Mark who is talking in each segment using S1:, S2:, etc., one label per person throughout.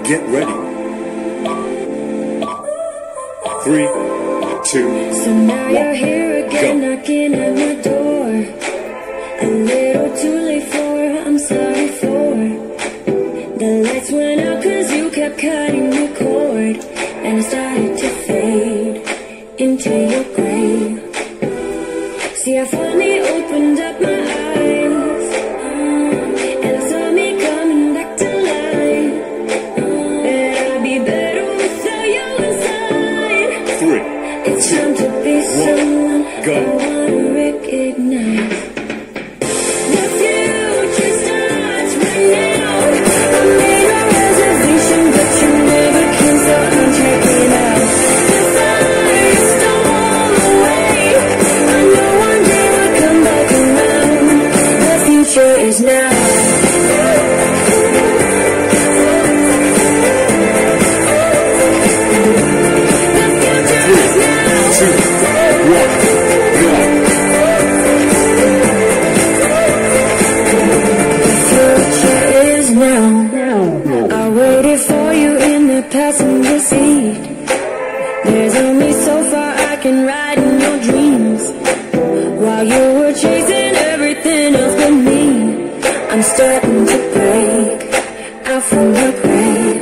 S1: Get ready. 3, 2,
S2: So now you're here again, knocking at my door. A little too late for, I'm sorry for. The lights went out cause you kept cutting the cord, and I started to fade into your grave. See, I finally opened up my eyes, and I saw me coming back to life. And I'd be better without you inside.
S1: 3,
S2: It's time to be someone
S1: go.
S2: I wanna recognize. The future starts right now. I made a reservation, but you never came, so I'm checking out. The fire stole away. I know one day we'll come back around. The future is now. I waited for you in the passenger seat. There's only so far I can ride in your dreams. While you were chasing everything else but me, I'm starting to break out from the grave.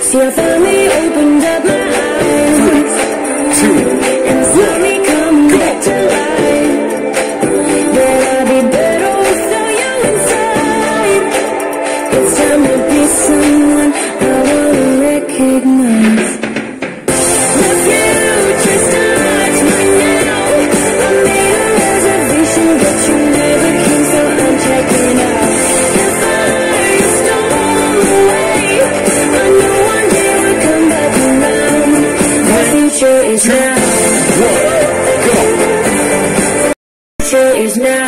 S2: See, I finally opened up my eyes, and saw me come back to life. But I'd be better without you inside. It's time to be someone I wanna recognize. The future starts right now. I made a reservation, but you never came, so I'm checking out. The fire stole away. I know one day we'll come back around. The future is now. The future is now.